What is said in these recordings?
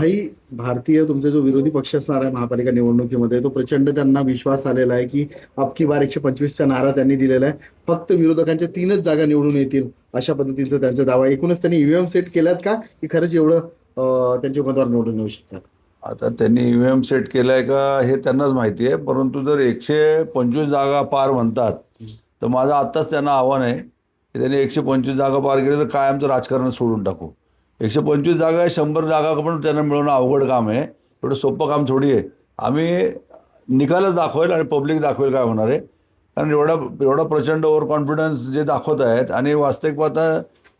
भाई, भारतीय तुमचा जो विरोधी पक्ष असणार आहे महापालिका निवडणुकीमध्ये, तो प्रचंड त्यांना विश्वास आलेला आहे की अब की बार 125चा नारा त्यांनी दिलेला आहे. फक्त विरोधकांच्या 3च जागा निवडून येतील अशा पद्धतीचा त्यांचा दावा आहे. एकूणच त्यांनी ईव्हीएम सेट केल्यात का की खरंच एवढं त्यांचे उमेदवार निवडून येऊ शकतात? आता त्यांनी ईव्हीएम सेट केलाय का हे त्यांनाच माहिती आहे, परंतु जर 125 जागा पार म्हणतात तर माझं आत्ताच त्यांना आव्हान आहे की त्यांनी 125 जागा पार केले तर काय आमचं राजकारण सोडून टाकू. 125 जागा आहे, 100 जागा पण त्यांना मिळवणं अवघड काम आहे. एवढं सोपं काम थोडी आहे. आम्ही निकालच दाखवेल आणि पब्लिक दाखवेल काय होणार आहे. कारण एवढा प्रचंड ओव्हर कॉन्फिडन्स जे दाखवत आहेत आणि वास्तविक पाहता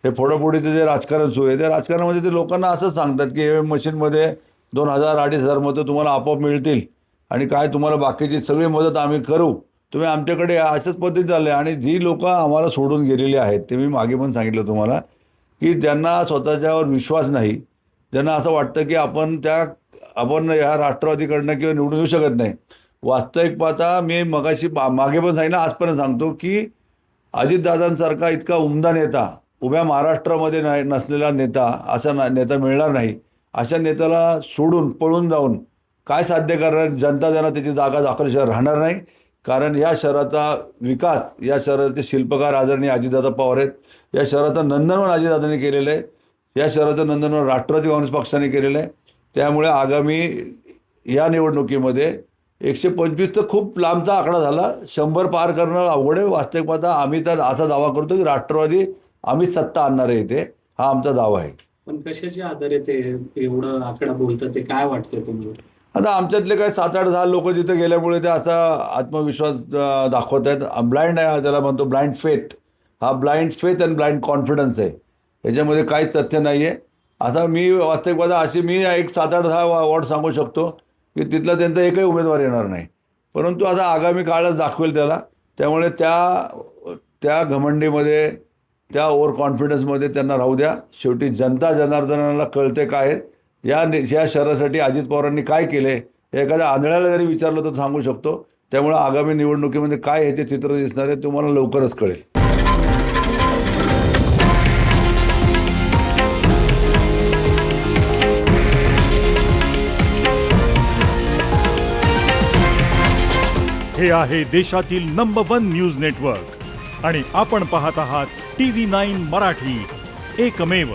हे फोडाफोडीचं जे राजकारण सुरू आहे त्या राजकारणामध्ये ते लोकांना असंच सांगतात की ईव्हीएम मशीनमध्ये 2000-2500 मतं तुम्हाला आपोआप मिळतील आणि काय तुम्हाला बाकीची सगळी मदत आम्ही करू, तुम्ही आमच्याकडे या, अशाच पद्धती झाल्या. आणि जी लोकं आम्हाला सोडून गेलेली आहेत ते मी मागे पण सांगितलं तुम्हाला की ज्यांना स्वतःच्यावर विश्वास नाही, ज्यांना असं वाटतं की आपण या राष्ट्रवादीकडनं किंवा निवडून येऊ शकत नाही. वास्तविक पाहता मी मागे पण सांगितलं, आजपर्यंत सांगतो की अजितदादांसारखा इतका उमदा नेता उभ्या महाराष्ट्रामध्ये नसलेला नेता, असा नेता मिळणार नाही. अशा नेत्याला सोडून पळून जाऊन काय साध्य करणार? जनता त्यांना त्याची जागा दाखल्याशिवाय राहणार नाही. कारण या शहराचा विकास, या शहराचे शिल्पकार आदरणीय अजितदादा पवार आहेत. या शहराचं नंदनवन अजितदादांनी केलेलं आहे. या शहराचं नंदनवन राष्ट्रवादी काँग्रेस पक्षाने केलेलं आहे. त्यामुळे आगामी या निवडणुकीमध्ये 125 तर खूप लांबचा आकडा झाला, 100 पार करणं अवघड आहे. वास्तविक पाहता आम्ही तर असा दावा करतो की राष्ट्रवादी आम्हीच सत्ता आणणार आहे इथे, हा आमचा दावा आहे. पण कशाच्या आधारे ते एवढं आकडा बोलतात, ते काय वाटतंय तुम्हाला? आता आमच्यातले काय 7-8-10 लोक जिथे गेल्यामुळे ते असा आत्मविश्वास दाखवत आहेत. ब्लाइंड आहे, त्याला म्हणतो ब्लाइंड फेथ. हा blind faith and blind confidence आहे, याच्यामध्ये काहीच तथ्य नाही आहे. आता मी वास्तविक पाहता अशी मी एक 7-8-10 वॉर्ड सांगू शकतो की तिथला त्यांचा एकही उमेदवार येणार नाही. परंतु आता आगामी काळात दाखवेल त्याला. त्यामुळे त्या घमंडीमध्ये, त्या ओव्हर कॉन्फिडन्समध्ये त्यांना राहू द्या. शेवटी जनता जनार्दनाला कळते काय या शहरासाठी अजित पवारांनी काय केले. एखाद्या आंधळ्याला जरी विचारलं तर सांगू शकतो. त्यामुळे आगामी निवडणुकीमध्ये काय ह्याचे चित्र दिसणार आहे तुम्हाला लवकरच कळेल. हे आहे देशातील नंबर 1 न्यूज नेटवर्क आणि आपण पाहत आहात TV9 मराठी, एकमेव.